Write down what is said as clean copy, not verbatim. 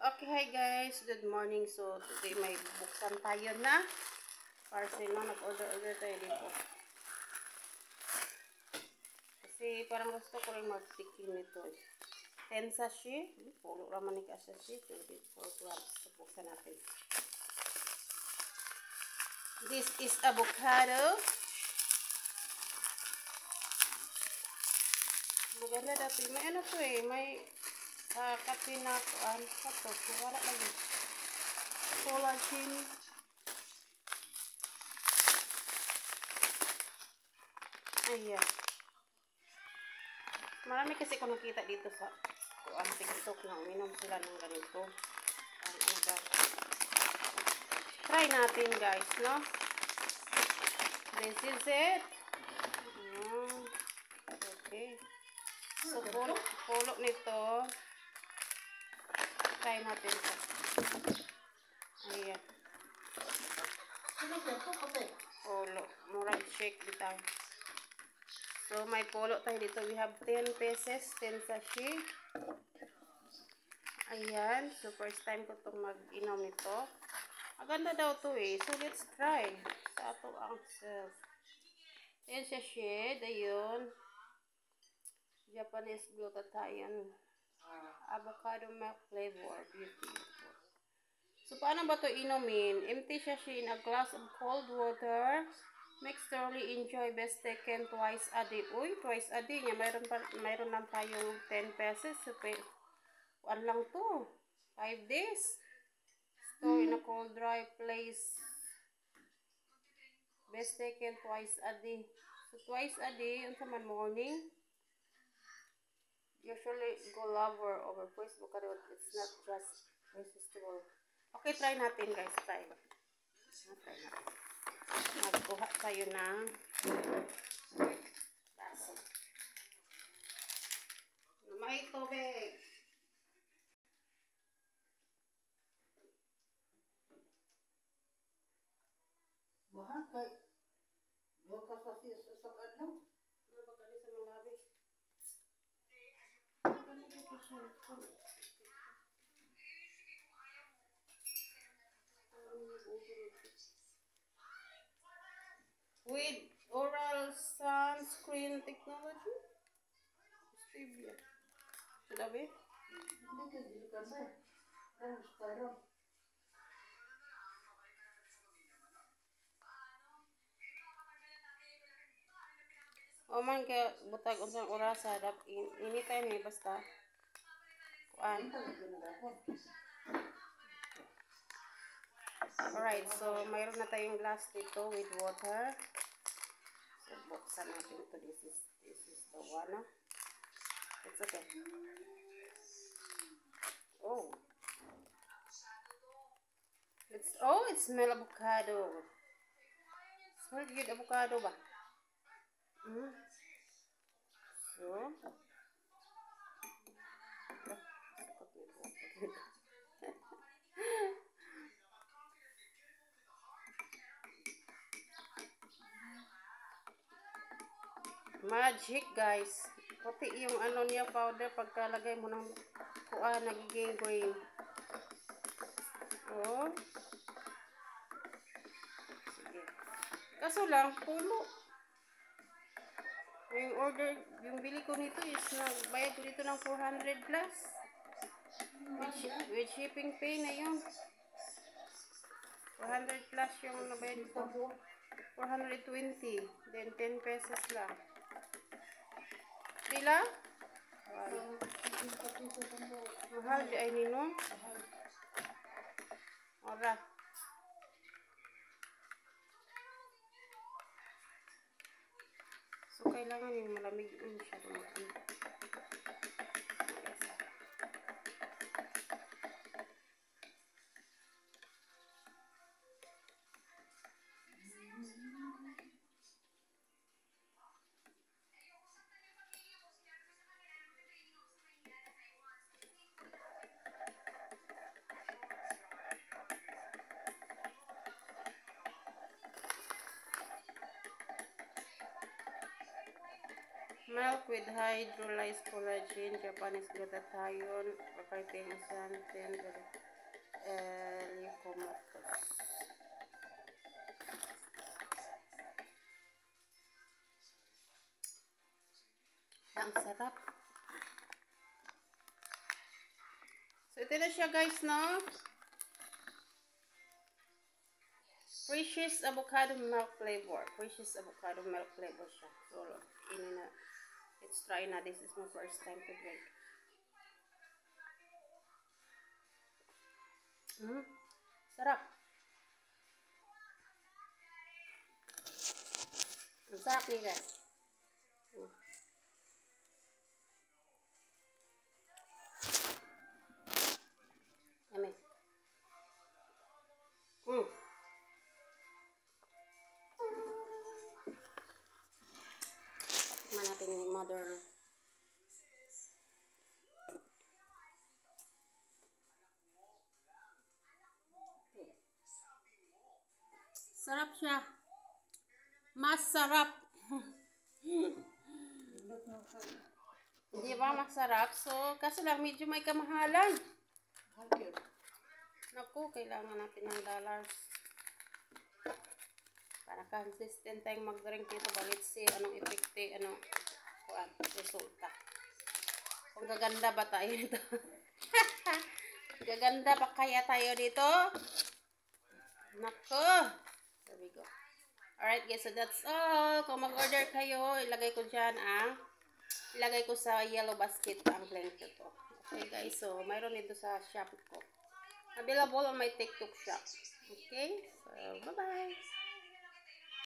Okay, hi guys. Good morning. So, today may buksan tayo na parcel na. Nag-order tayo dito. Kasi parang gusto ko rin mag-sticky nito. 10 sachet. Pulo raman ni ka-sachet. 24 grams. So, buksan natin. This is avocado. Maganda dati. May ano to eh. May kape na ito. Wala lagi. Collagen. Ayan. Marami kasi ko nakita dito sa TikTok na uminom sila ng ganito. Try natin guys, no? This is it. Okay. So, pulo nito. Try natin ito. Ayan. Pulo. Murag shake dito. So, may pulo tayo dito. We have 10 pesos, 10 sachet. Ayan. So, first time ko itong mag-inom nito. Maganda daw to eh. So, let's try. Sa ato ang self. 10 sachet. Ayun. Japanese glutathione. Avocado milk flavor. Beautiful. So, paano ba ito inumin? Empty sachet in a glass of cold water. Mix thoroughly, enjoy, best taken twice a day. Uy, twice a day niya. Mayroon lang tayong 10 pesos. So, ano lang to? 5 days. Store in a cold, dry place. Best taken twice a day. So, twice a day, yun sa man morning. Usually, go lover over Facebook. It's not just resistible. Okay, try natin guys. Try natin. Magkuha tayo ng baso. May tubig. Mahal kay buka sa sakad no? Ano ba kani sa malabi? With oral sunscreen technology? Stevia. Sabi? Hindi ka dilikan ba? Ang styron. O man ka butag unsang orasa anytime eh basta kuan. Alright, so mayroon na tayong glass dito with water. So buksan natin ito. This is the one. No? It's okay. It smell avocado. Smell good avocado ba? So magic guys. Puti yung ano niya powder pagkalagay mo ng kuan nagiging green. Oh. Sige. Kaso lang pulo. Yung bili ko nito is bayad ko dito ng 400 plus. With shipping fee na yun. 400 plus yung nabayad ko. 420. Then 10 pesos lang. Pila? Mahal di ay nino. Ora. So kailangan yung malamig yun siya. Milk with hydrolyzed collagen, Japanese glutathione, parte masante leucomotus. Ang sarap. So, ito na siya guys, no? Precious avocado milk flavor. Precious avocado milk flavor siya. So, ini na. Let's try na. This is my first time to drink. Sarap. Ang sarap niya guys. Yummy. Tikman natin yung mother. Sarap siya. Masarap. Hindi ba masarap? So, kasi lang medyo may kamahalan. Naku, kailangan natin ng dollars. Para consistent tayong mag-drink dito. Balit si anong epekte, anong resulta. Kung gaganda ba tayo dito? Gaganda pa kaya tayo dito? Naku. There we go. Alright guys, so that's all. Kung mag-order kayo, ilagay ko dyan ilagay ko sa yellow basket ang link ito. Okay guys, so mayroon dito sa shop ko. Available on my TikTok shop. Okay, so bye-bye.